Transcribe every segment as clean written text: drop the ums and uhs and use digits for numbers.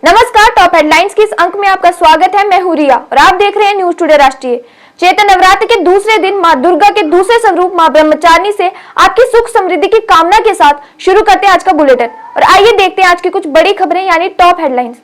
नमस्कार, top headlines के इस अंक में आपका स्वागत है। मैं हूं रिया और आप देख रहे हैं न्यूज टुडे राष्ट्रीय। चैत्र नवरात्र के दूसरे दिन मां दुर्गा के दूसरे स्वरूप मां ब्रह्मचारिणी से आपकी सुख समृद्धि की कामना के साथ शुरू करते हैं आज का बुलेटिन। और आइए देखते हैं आज की कुछ बड़ी खबरें यानी टॉप हेडलाइंस।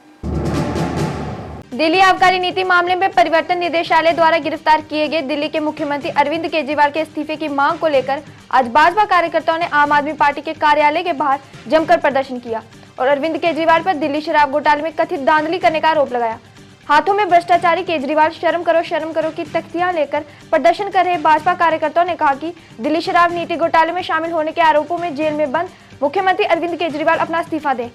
दिल्ली आबकारी नीति मामले में परिवर्तन निदेशालय द्वारा गिरफ्तार किए गए दिल्ली के मुख्यमंत्री अरविंद केजरीवाल के इस्तीफे की मांग को लेकर आज भाजपा कार्यकर्ताओं ने आम आदमी पार्टी के कार्यालय के बाहर जमकर प्रदर्शन किया और अरविंद केजरीवाल पर दिल्ली शराब घोटाले में कथित धांधली करने का आरोप लगाया। हाथों में भ्रष्टाचारी केजरीवाल शर्म करो की तख्तियां लेकर प्रदर्शन कर रहे भाजपा कार्यकर्ताओं ने कहा कि दिल्ली शराब नीति घोटाले में शामिल होने के आरोपों में जेल में बंद मुख्यमंत्री अरविंद केजरीवाल अपना इस्तीफा दें।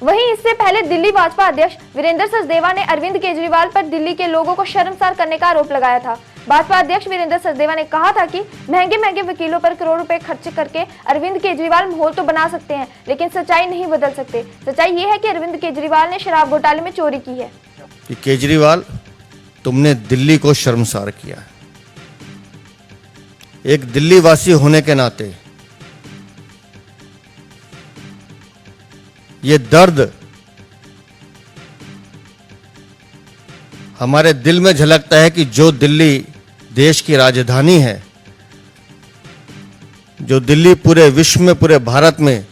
वहीं इससे पहले दिल्ली भाजपा अध्यक्ष वीरेंद्र सचदेवा ने अरविंद केजरीवाल पर दिल्ली के लोगों को शर्मसार करने का आरोप लगाया था। भाजपा अध्यक्ष वीरेंद्र सचदेवा ने कहा था कि महंगे वकीलों पर करोड़ रुपए खर्च करके अरविंद केजरीवाल माहौल तो बना सकते हैं, लेकिन सच्चाई नहीं बदल सकते। सच्चाई ये है कि अरविंद केजरीवाल ने शराब घोटाले में चोरी की है। केजरीवाल, तुमने दिल्ली को शर्मसार किया है। एक दिल्ली वासी होने के नाते ये दर्द हमारे दिल में झलकता है कि जो दिल्ली देश की राजधानी है, जो दिल्ली पूरे विश्व में, पूरे भारत में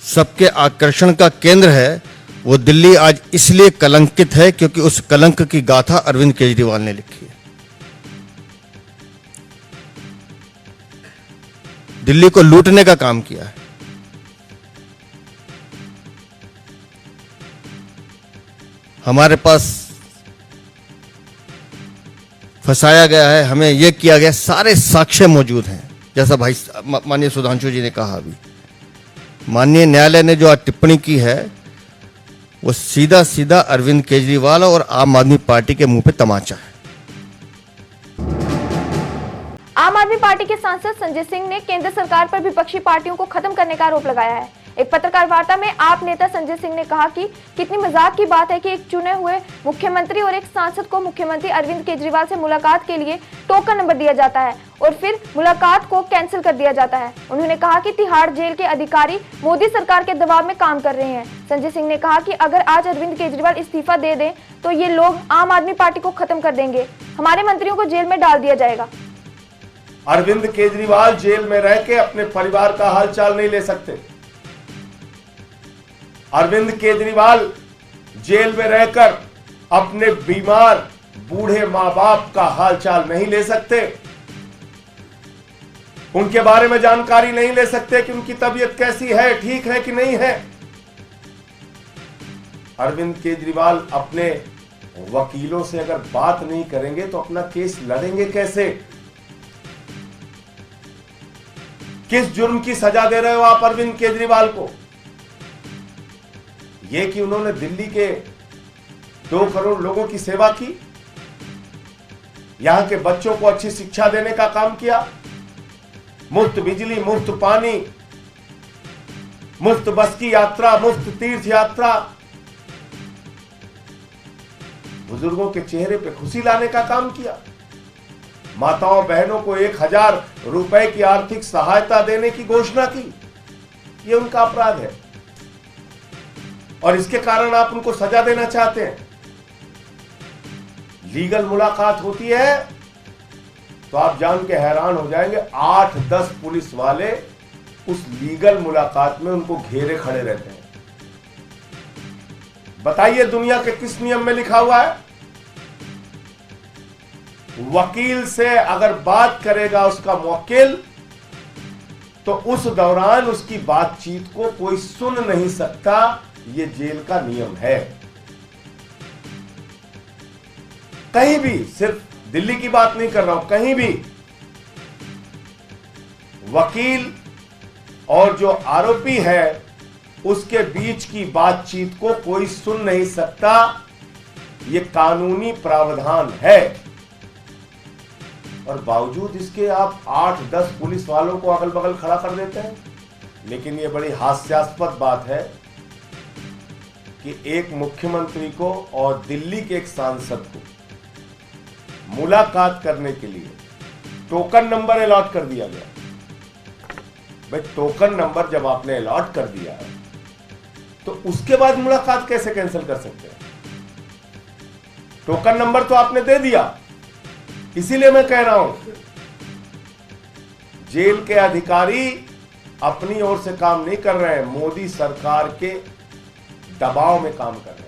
सबके आकर्षण का केंद्र है, वो दिल्ली आज इसलिए कलंकित है क्योंकि उस कलंक की गाथा अरविंद केजरीवाल ने लिखी है। दिल्ली को लूटने का काम किया है। हमारे पास फंसाया गया है, हमें यह किया गया, सारे साक्ष्य मौजूद हैं। जैसा भाई माननीय सुधांशु जी ने कहा, अभी माननीय न्यायालय ने जो आज टिप्पणी की है वो सीधा सीधा अरविंद केजरीवाल और आम आदमी पार्टी के मुंह पे तमाचा है। आम आदमी पार्टी के सांसद संजय सिंह ने केंद्र सरकार पर विपक्षी पार्टियों को खत्म करने का आरोप लगाया है। एक पत्रकार वार्ता में आप नेता संजय सिंह ने कहा कि कितनी मजाक की बात है कि एक चुने हुए मुख्यमंत्री और एक सांसद को मुख्यमंत्री अरविंद केजरीवाल से मुलाकात के लिए टोकन नंबर दिया जाता है और फिर मुलाकात को कैंसिल कर दिया जाता है। उन्होंने कहा कि तिहाड़ जेल के अधिकारी मोदी सरकार के दबाव में काम कर रहे हैं। संजय सिंह ने कहा कि अगर आज अरविंद केजरीवाल इस्तीफा दे दें तो ये लोग आम आदमी पार्टी को खत्म कर देंगे, हमारे मंत्रियों को जेल में डाल दिया जाएगा। अरविंद केजरीवाल जेल में रह के अपने परिवार का हालचाल नहीं ले सकते। अरविंद केजरीवाल जेल में रहकर अपने बीमार बूढ़े मां बाप का हालचाल नहीं ले सकते, उनके बारे में जानकारी नहीं ले सकते कि उनकी तबीयत कैसी है, ठीक है कि नहीं है। अरविंद केजरीवाल अपने वकीलों से अगर बात नहीं करेंगे तो अपना केस लड़ेंगे कैसे? किस जुर्म की सजा दे रहे हो आप अरविंद केजरीवाल को? यह कि उन्होंने दिल्ली के 2 करोड़ लोगों की सेवा की, यहां के बच्चों को अच्छी शिक्षा देने का काम किया, मुफ्त बिजली, मुफ्त पानी, मुफ्त बस की यात्रा, मुफ्त तीर्थ यात्रा, बुजुर्गों के चेहरे पे खुशी लाने का काम किया, माताओं बहनों को 1000 रुपए की आर्थिक सहायता देने की घोषणा की। यह उनका अपराध है और इसके कारण आप उनको सजा देना चाहते हैं। लीगल मुलाकात होती है तो आप जान के हैरान हो जाएंगे, 8-10 पुलिस वाले उस लीगल मुलाकात में उनको घेरे खड़े रहते हैं। बताइए दुनिया के किस नियम में लिखा हुआ है? वकील से अगर बात करेगा उसका मुवक्किल तो उस दौरान उसकी बातचीत को कोई सुन नहीं सकता। ये जेल का नियम है। कहीं भी, सिर्फ दिल्ली की बात नहीं कर रहा हूं, कहीं भी वकील और जो आरोपी है उसके बीच की बातचीत को कोई सुन नहीं सकता। ये कानूनी प्रावधान है और बावजूद इसके आप 8-10 पुलिस वालों को अगल बगल खड़ा कर देते हैं। लेकिन ये बड़ी हास्यास्पद बात है कि एक मुख्यमंत्री को और दिल्ली के एक सांसद को मुलाकात करने के लिए टोकन नंबर अलॉट कर दिया गया। भाई टोकन नंबर जब आपने अलॉट कर दिया तो उसके बाद मुलाकात कैसे कैंसिल कर सकते हैं? टोकन नंबर तो आपने दे दिया। इसीलिए मैं कह रहा हूं जेल के अधिकारी अपनी ओर से काम नहीं कर रहे हैं, मोदी सरकार के दबाव में काम कर रहे हैं।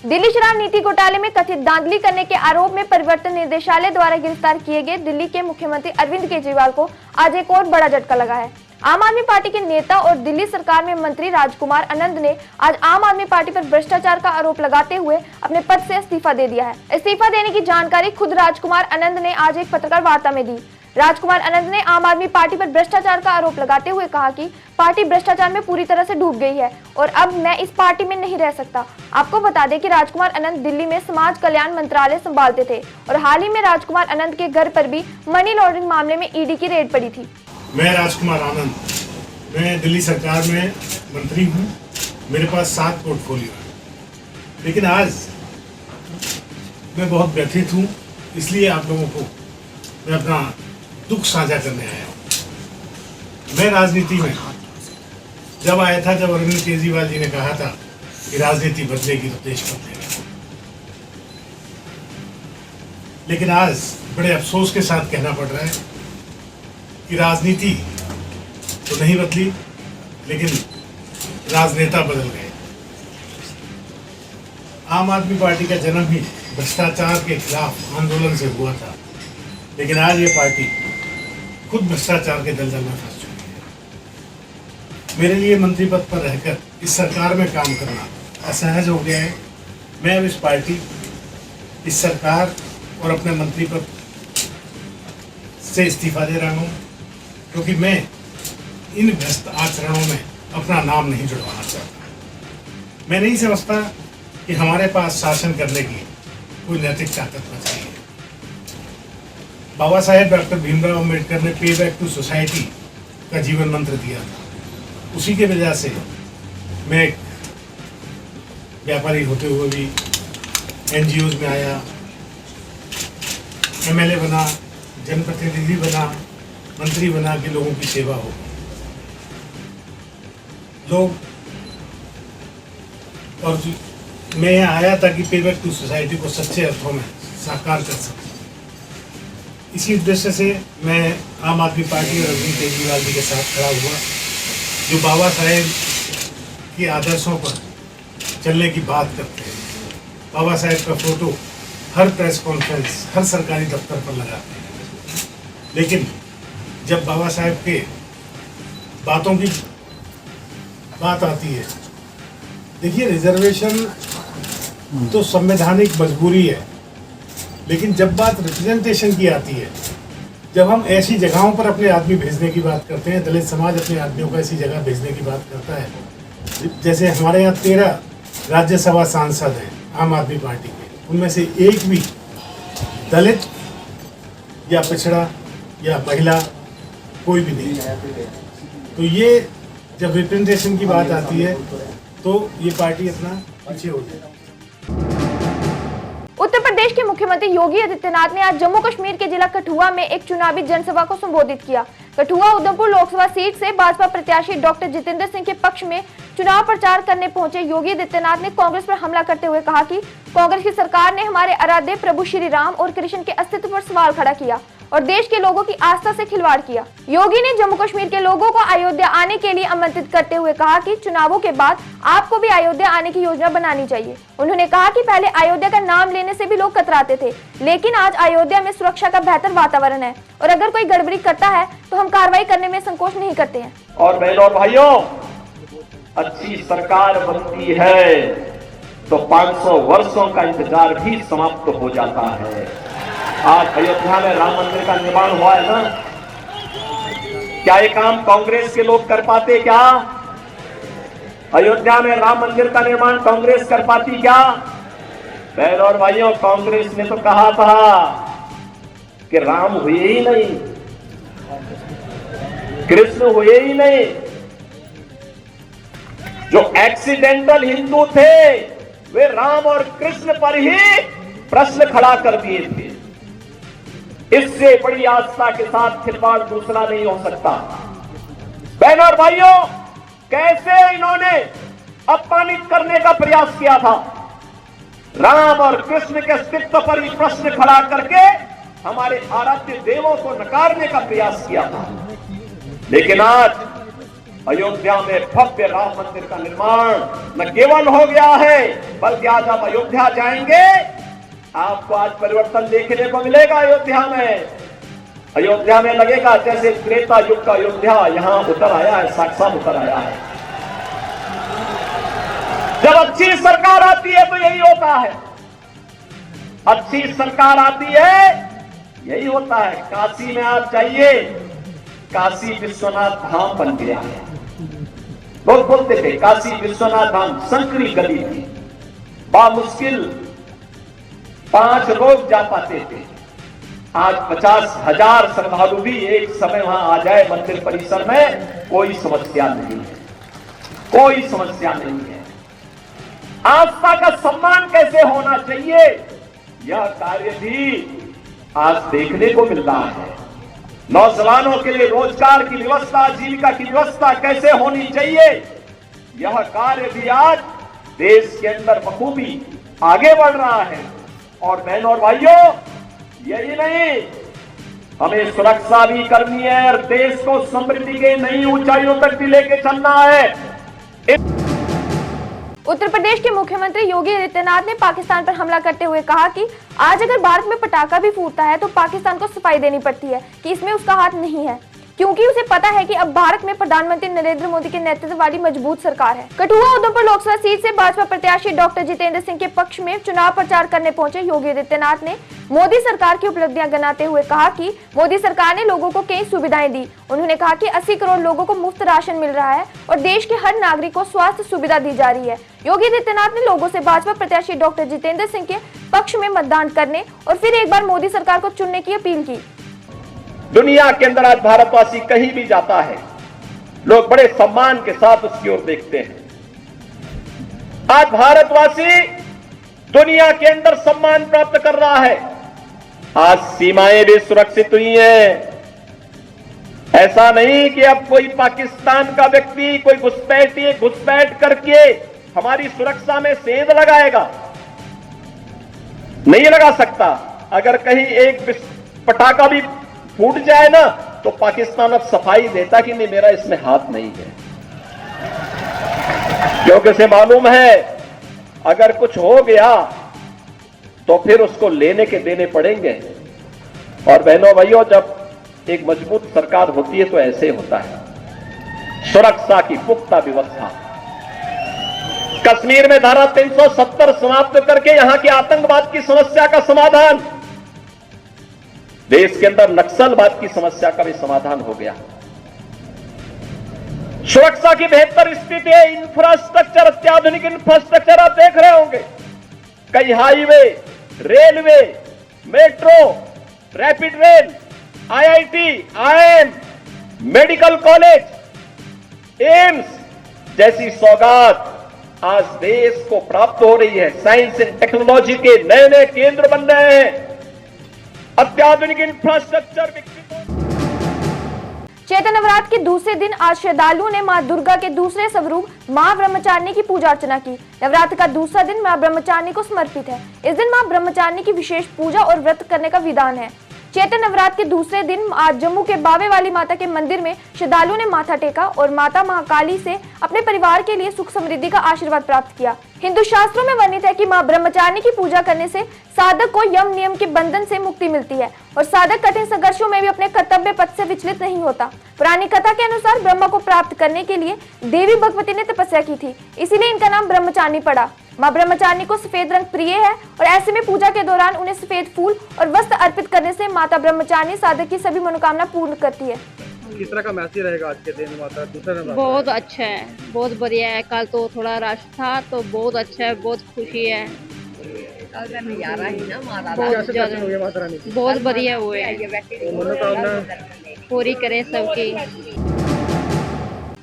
दिल्ली शराब नीति घोटाले में कथित धांधली करने के आरोप में परिवर्तन निदेशालय द्वारा गिरफ्तार किए गए दिल्ली के मुख्यमंत्री अरविंद केजरीवाल को आज एक और बड़ा झटका लगा है। आम आदमी पार्टी के नेता और दिल्ली सरकार में मंत्री राजकुमार आनंद ने आज आम आदमी पार्टी पर भ्रष्टाचार का आरोप लगाते हुए अपने पद से इस्तीफा दे दिया है। इस्तीफा देने की जानकारी खुद राजकुमार आनंद ने आज एक पत्रकार वार्ता में दी। राजकुमार आनंद ने आम आदमी पार्टी पर भ्रष्टाचार का आरोप लगाते हुए कहा कि पार्टी भ्रष्टाचार में पूरी तरह से डूब गई है और अब मैं इस पार्टी में नहीं रह सकता। आपको बता दें कि राजकुमार आनंद दिल्ली में समाज कल्याण मंत्रालय संभालते थे और हाल ही में राजकुमार आनंद के घर पर भी मनी लॉन्ड्रिंग मामले में ईडी की रेड पड़ी थी। मैं राजकुमार आनंद, मैं दिल्ली सरकार में मंत्री हूँ। मेरे पास 7 पोर्टफोलियो है, लेकिन आज मैं बहुत व्यथित हूँ। इसलिए आप लोगों को मैं अपना दुख साझा करने आया हूँ। मैं राजनीति में जब आया था, जब अरविंद केजरीवाल जी ने कहा था कि राजनीति बदलेगी तो देश बदलेगा, लेकिन आज बड़े अफसोस के साथ कहना पड़ रहा है कि राजनीति तो नहीं बदली, लेकिन राजनेता बदल गए। आम आदमी पार्टी का जन्म ही भ्रष्टाचार के खिलाफ आंदोलन से हुआ था, लेकिन आज ये पार्टी खुद भ्रष्टाचार के दलदल में फंस चुकी है। मेरे लिए मंत्री पद पर रहकर इस सरकार में काम करना असहज हो गया है। मैं अब इस पार्टी, इस सरकार और अपने मंत्री पद से इस्तीफा दे रहा हूँ, क्योंकि मैं इन भ्रष्ट आचरणों में अपना नाम नहीं जुड़वाना चाहता। मैं नहीं समझता कि हमारे पास शासन करने की कोई नैतिक ताकत बची है। बाबा साहेब डॉक्टर भीमराव अम्बेडकर ने पे बैक टू सोसाइटी का जीवन मंत्र दिया था। उसी के वजह से मैं एक व्यापारी होते हुए भी NGOs में आया, MLA बना, जनप्रतिनिधि बना, मंत्री बना के लोगों की सेवा हो। लोग और मैं यहाँ आया ताकि पे बैक टू सोसाइटी को सच्चे अर्थों में साकार कर सकूं। इसी उद्देश्य से मैं आम आदमी पार्टी और अरविंद केजरीवाल जी के साथ खड़ा हुआ, जो बाबा साहेब के आदर्शों पर चलने की बात करते हैं। बाबा साहेब का फोटो हर प्रेस कॉन्फ्रेंस, हर सरकारी दफ्तर पर लगाते हैं, लेकिन जब बाबा साहेब के बातों की बात आती है, देखिए रिजर्वेशन तो संवैधानिक मजबूरी है, लेकिन जब बात रिप्रेजेंटेशन की आती है, जब हम ऐसी जगहों पर अपने आदमी भेजने की बात करते हैं, दलित समाज अपने आदमियों को ऐसी जगह भेजने की बात करता है, जैसे हमारे यहाँ 13 राज्यसभा सांसद हैं आम आदमी पार्टी के, उनमें से एक भी दलित या पिछड़ा या महिला कोई भी नहीं है। तो ये जब रिप्रेजेंटेशन की बात आती है तो ये पार्टी अपना पीछे हो जाए। उत्तर प्रदेश के मुख्यमंत्री योगी आदित्यनाथ ने आज जम्मू कश्मीर के जिला कठुआ में एक चुनावी जनसभा को संबोधित किया। कठुआ उधमपुर लोकसभा सीट से भाजपा प्रत्याशी डॉक्टर जितेंद्र सिंह के पक्ष में चुनाव प्रचार करने पहुंचे योगी आदित्यनाथ ने कांग्रेस पर हमला करते हुए कहा कि कांग्रेस की सरकार ने हमारे आराध्य प्रभु श्री राम और कृष्ण के अस्तित्व पर सवाल खड़ा किया और देश के लोगों की आस्था से खिलवाड़ किया। योगी ने जम्मू कश्मीर के लोगों को अयोध्या आने के लिए आमंत्रित करते हुए कहा कि चुनावों के बाद आपको भी अयोध्या आने की योजना बनानी चाहिए। उन्होंने कहा कि पहले अयोध्या का नाम लेने से भी लोग कतराते थे, लेकिन आज अयोध्या में सुरक्षा का बेहतर वातावरण है और अगर कोई गड़बड़ी करता है तो हम कार्रवाई करने में संकोच नहीं करते हैं। और बहनों और भाइयों, अच्छी सरकार बनती है तो 500 वर्षों का इंतजार भी समाप्त हो जाता है। आज अयोध्या में राम मंदिर का निर्माण हुआ है ना, क्या ये काम कांग्रेस के लोग कर पाते? क्या अयोध्या में राम मंदिर का निर्माण कांग्रेस कर पाती? क्या बहनों और भाइयों, कांग्रेस ने तो कहा था कि राम हुए ही नहीं, कृष्ण हुए ही नहीं, जो एक्सीडेंटल हिंदू थे वे राम और कृष्ण पर ही प्रश्न खड़ा कर दिए थे। इससे बड़ी आस्था के साथ खिलवाड़ दूसरा नहीं हो सकता। बहनों और भाइयों, कैसे इन्होंने अपमानित करने का प्रयास किया था। राम और कृष्ण के अस्तित्व पर ही प्रश्न खड़ा करके हमारे आराध्य देवों को नकारने का प्रयास किया था। लेकिन आज अयोध्या में भव्य राम मंदिर का निर्माण न केवल हो गया है, बल्कि आज आप अयोध्या जाएंगे, आपको आज परिवर्तन देखने को मिलेगा। अयोध्या में लगेगा जैसे त्रेता युग का अयोध्या यहां उतर आया है, साक्षात उतर आया है। जब अच्छी सरकार आती है तो यही होता है, अच्छी सरकार आती है यही होता है। काशी में आप जाइए, काशी विश्वनाथ धाम बन गया है। लोग बोलते थे काशी विश्वनाथ धाम संकरी गली थी, बामुश्किल 5 लोग जा पाते थे। आज 50,000 श्रद्धालु भी एक समय वहां आ जाए मंदिर परिसर में, कोई समस्या नहीं है, कोई समस्या नहीं है। आस्था का सम्मान कैसे होना चाहिए, यह कार्य भी आज देखने को मिल रहा है। नौजवानों के लिए रोजगार की व्यवस्था, जीविका की व्यवस्था कैसे होनी चाहिए, यह कार्य भी आज देश के अंदर बखूबी आगे बढ़ रहा है। और बहनों और भाइयों, यही नहीं, हमें सुरक्षा भी करनी है और देश को समृद्धि के नई ऊंचाइयों तक भी लेके चलना है। उत्तर प्रदेश के मुख्यमंत्री योगी आदित्यनाथ ने पाकिस्तान पर हमला करते हुए कहा कि आज अगर भारत में पटाखा भी फूटता है तो पाकिस्तान को सफाई देनी पड़ती है कि इसमें उसका हाथ नहीं है, क्योंकि उसे पता है कि अब भारत में प्रधानमंत्री नरेंद्र मोदी के नेतृत्व वाली मजबूत सरकार है। कठुआ उधमपुर लोकसभा सीट से भाजपा प्रत्याशी डॉक्टर जितेंद्र सिंह के पक्ष में चुनाव प्रचार करने पहुंचे योगी आदित्यनाथ ने मोदी सरकार की उपलब्धियां गिनाते हुए कहा कि मोदी सरकार ने लोगों को कई सुविधाएं दी। उन्होंने कहा कि 80 करोड़ लोगों को मुफ्त राशन मिल रहा है और देश के हर नागरिक को स्वास्थ्य सुविधा दी जा रही है। योगी आदित्यनाथ ने लोगों से भाजपा प्रत्याशी डॉक्टर जितेंद्र सिंह के पक्ष में मतदान करने और फिर एक बार मोदी सरकार को चुनने की अपील की। दुनिया के अंदर आज भारतवासी कहीं भी जाता है, लोग बड़े सम्मान के साथ उसकी ओर देखते हैं। आज भारतवासी दुनिया के अंदर सम्मान प्राप्त कर रहा है। आज सीमाएं भी सुरक्षित हुई हैं। ऐसा नहीं कि अब कोई पाकिस्तान का व्यक्ति कोई घुसपैठ करके हमारी सुरक्षा में सेंध लगाएगा, नहीं लगा सकता। अगर कहीं एक पटाखा भी फूट जाए ना तो पाकिस्तान अब सफाई देता कि नहीं, मेरा इसमें हाथ नहीं है, क्योंकि उसे मालूम है अगर कुछ हो गया तो फिर उसको लेने के देने पड़ेंगे। और बहनों भाइयों, जब एक मजबूत सरकार होती है तो ऐसे होता है। सुरक्षा की पुख्ता व्यवस्था, कश्मीर में धारा 370 समाप्त करके यहां की आतंकवाद की समस्या का समाधान, देश के अंदर नक्सलवाद की समस्या का भी समाधान हो गया। सुरक्षा की बेहतर स्थिति है, इंफ्रास्ट्रक्चर, अत्याधुनिक इंफ्रास्ट्रक्चर आप देख रहे होंगे। कई highway, railway, metro, rapid rail, IIT, IM, medical college, AIIMS जैसी सौगात आज देश को प्राप्त हो रही है। साइंस एंड टेक्नोलॉजी के नए नए केंद्र बन रहे हैं, अत्याधुनिक इंफ्रास्ट्रक्चर विकसित हो। चैत्र नवरात्र के दूसरे दिन आज श्रद्धालुओं ने मां दुर्गा के दूसरे स्वरूप मां ब्रह्मचारिणी की पूजा अर्चना की। नवरात्र का दूसरा दिन मां ब्रह्मचारिणी को समर्पित है। इस दिन मां ब्रह्मचारिणी की विशेष पूजा और व्रत करने का विधान है। चैत्र नवरात्र के दूसरे दिन आज जम्मू के बावे वाली माता के मंदिर में श्रद्धालुओं ने माथा टेका और माता महाकाली से अपने परिवार के लिए सुख समृद्धि का आशीर्वाद प्राप्त किया। हिंदू शास्त्रों में वर्णित है कि मां ब्रह्मचारिणी की पूजा करने से साधक को यम नियम के बंधन से मुक्ति मिलती है और साधक कठिन संघर्षों में भी अपने कर्तव्य पथ से विचलित नहीं होता। पुरानी कथा के अनुसार ब्रह्मा को प्राप्त करने के लिए देवी भगवती ने तपस्या की थी, इसीलिए इनका नाम ब्रह्मचारिणी पड़ा। मां ब्रह्मचारिणी को सफेद रंग प्रिय है और ऐसे में पूजा के दौरान उन्हें सफेद फूल और वस्त्र अर्पित करने से माता ब्रह्मचारिणी साधक की सभी मनोकामना पूर्ण करती है। किस तरह का मैसेज रहेगा आज के दिन माता दूसरा नवरात्र? बहुत अच्छा है, बहुत बढ़िया है। कल तो थोड़ा रश था तो बहुत अच्छा है, बहुत खुशी है। कैसे दर्शन हो गए माता रानी के? बहुत बढ़िया हुए, मनोकामना पूरी करे सबकी।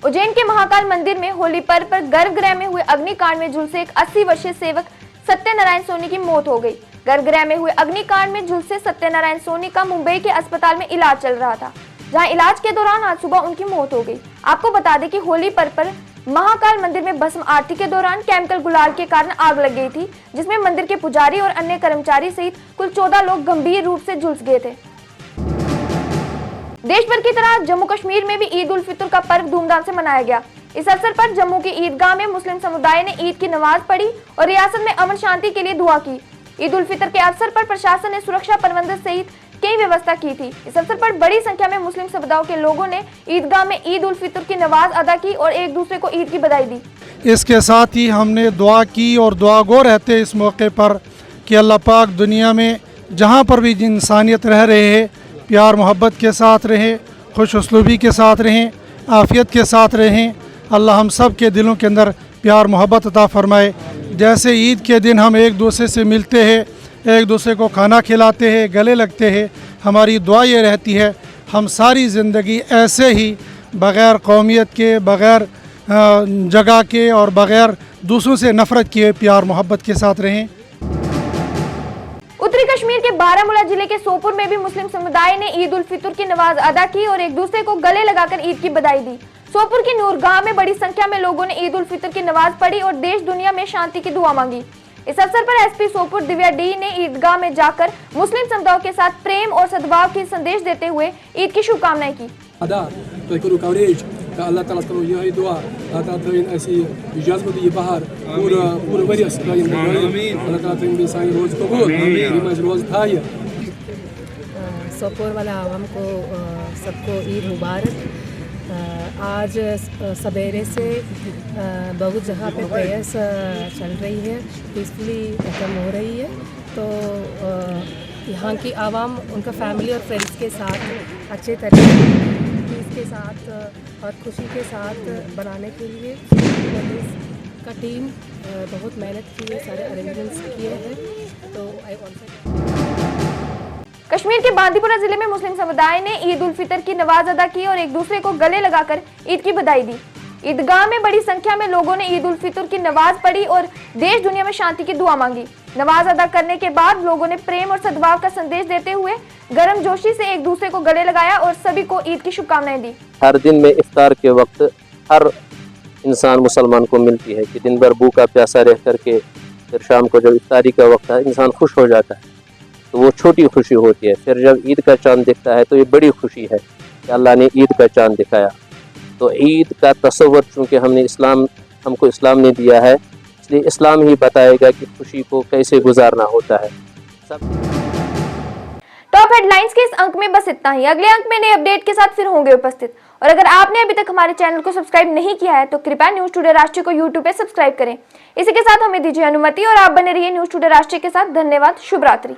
उज्जैन के महाकाल मंदिर में होली पर्व पर गर्भगृह में हुए अग्निकांड में झुलसे एक 80 वर्षीय सेवक सत्यनारायण सोनी की मौत हो गई। गर्भगृह में हुए अग्निकांड में झुलसे सत्यनारायण सोनी का मुंबई के अस्पताल में इलाज चल रहा था, जहां इलाज के दौरान आज सुबह उनकी मौत हो गई। आपको बता दें कि होली पर्व पर महाकाल मंदिर में भस्म आरती के दौरान केमिकल गुलाल के कारण आग लग गई थी, जिसमें मंदिर के पुजारी और अन्य कर्मचारी सहित कुल 14 लोग गंभीर रूप से झुलस गए थे। देश भर की तरह जम्मू कश्मीर में भी ईद उल फितर का पर्व धूमधाम से मनाया गया। इस अवसर पर जम्मू की ईदगाह में मुस्लिम समुदाय ने ईद की नमाज पढ़ी और रियासत में अमन शांति के लिए दुआ की। ईद उल फितर के अवसर पर प्रशासन ने सुरक्षा प्रबंध सहित कई व्यवस्था की थी। इस अवसर पर बड़ी संख्या में मुस्लिम समुदायों के लोगों ने ईदगाह में ईद उल फितर की नमाज अदा की और एक दूसरे को ईद की बधाई दी। इसके साथ ही हमने दुआ की और दुआगो रहते इस मौके पर कि अल्लाह पाक दुनिया में जहाँ पर भी इंसानियत रह रहे हैं प्यार मोहब्बत के साथ रहें, खुश उसलूबी के साथ रहें, आफियत के साथ रहें। अल्लाह हम सब के दिलों के अंदर प्यार मोहब्बत अता फरमाए। जैसे ईद के दिन हम एक दूसरे से मिलते हैं, एक दूसरे को खाना खिलाते हैं, गले लगते हैं, हमारी दुआ ये रहती है हम सारी ज़िंदगी ऐसे ही बग़ैर कौमियत के, बग़ैर जगह के और बग़ैर दूसरों से नफ़रत किए प्यार मोहब्बत के साथ रहें। उत्तरी कश्मीर के बारामूला जिले के सोपुर में भी मुस्लिम समुदाय ने ईद उल फितर की नमाज अदा की और एक दूसरे को गले लगाकर ईद की बधाई दी। सोपुर की नूरगाह में बड़ी संख्या में लोगों ने ईद उल फितर की नमाज पढ़ी और देश दुनिया में शांति की दुआ मांगी। इस अवसर पर एसपी सोपुर दिव्या डी ने ईदगाह में जाकर मुस्लिम समुदाय के साथ प्रेम और सद्भाव की संदेश देते हुए ईद की शुभकामनाएं की। Allah Taala terus yai doa Allah terin ऐसी इजाज़त दी बाहर पूरा वरियस कायम आमीन Allah Taala terin साईं रोज कबूल आमीन नमाज रोज था ये सोपोर वाला आवाम को सबको ईद मुबारक। आज सवेरे से बहुत जगह पे प्रेयर्स चल रही है, पीसफुली खत्म हो रही है। तो यहाँ की आवाम उनका फैमिली और फ्रेंड्स के साथ अच्छे तरीके के साथ और खुशी के साथ बनाने के लिए का टीम बहुत मेहनत की है, सारे अरेंजमेंट्स किए हैं। तो कश्मीर के बांदीपुरा जिले में मुस्लिम समुदाय ने ईद उल फितर की नमाज अदा की और एक दूसरे को गले लगाकर ईद की बधाई दी। ईदगाह में बड़ी संख्या में लोगों ने ईद उल फितर की नमाज पढ़ी और देश दुनिया में शांति की दुआ मांगी। नमाज अदा करने के बाद लोगों ने प्रेम और सद्भाव का संदेश देते हुए गर्मजोशी से एक दूसरे को गले लगाया और सभी को ईद की शुभकामनाएं दी। हर दिन में इफ्तार के वक्त हर इंसान मुसलमान को मिलती है कि दिन भर भूखा प्यासा रह करके फिर शाम को जब इफ्तारी का वक्त है इंसान खुश हो जाता है, तो वो छोटी खुशी होती है। फिर जब ईद का चांद दिखता है तो ये बड़ी खुशी है कि अल्लाह ने ईद का चांद दिखाया। तो ईद का तस्वर चूँकि हमको इस्लाम ने दिया है, इसलिए इस्लाम ही बताएगा कि खुशी को कैसे गुजारना होता है। टॉप हेडलाइंस के इस अंक में बस इतना ही। अगले अंक में नए अपडेट के साथ फिर होंगे उपस्थित। और अगर आपने अभी तक हमारे चैनल को सब्सक्राइब नहीं किया है तो कृपया न्यूज़ टुडे राष्ट्रीय को यूट्यूब पे सब्सक्राइब करें। इसी के साथ हमें दीजिए अनुमति और आप बने रहिए न्यूज़ टुडे राष्ट्रीय के साथ। धन्यवाद, शुभ रात्रि।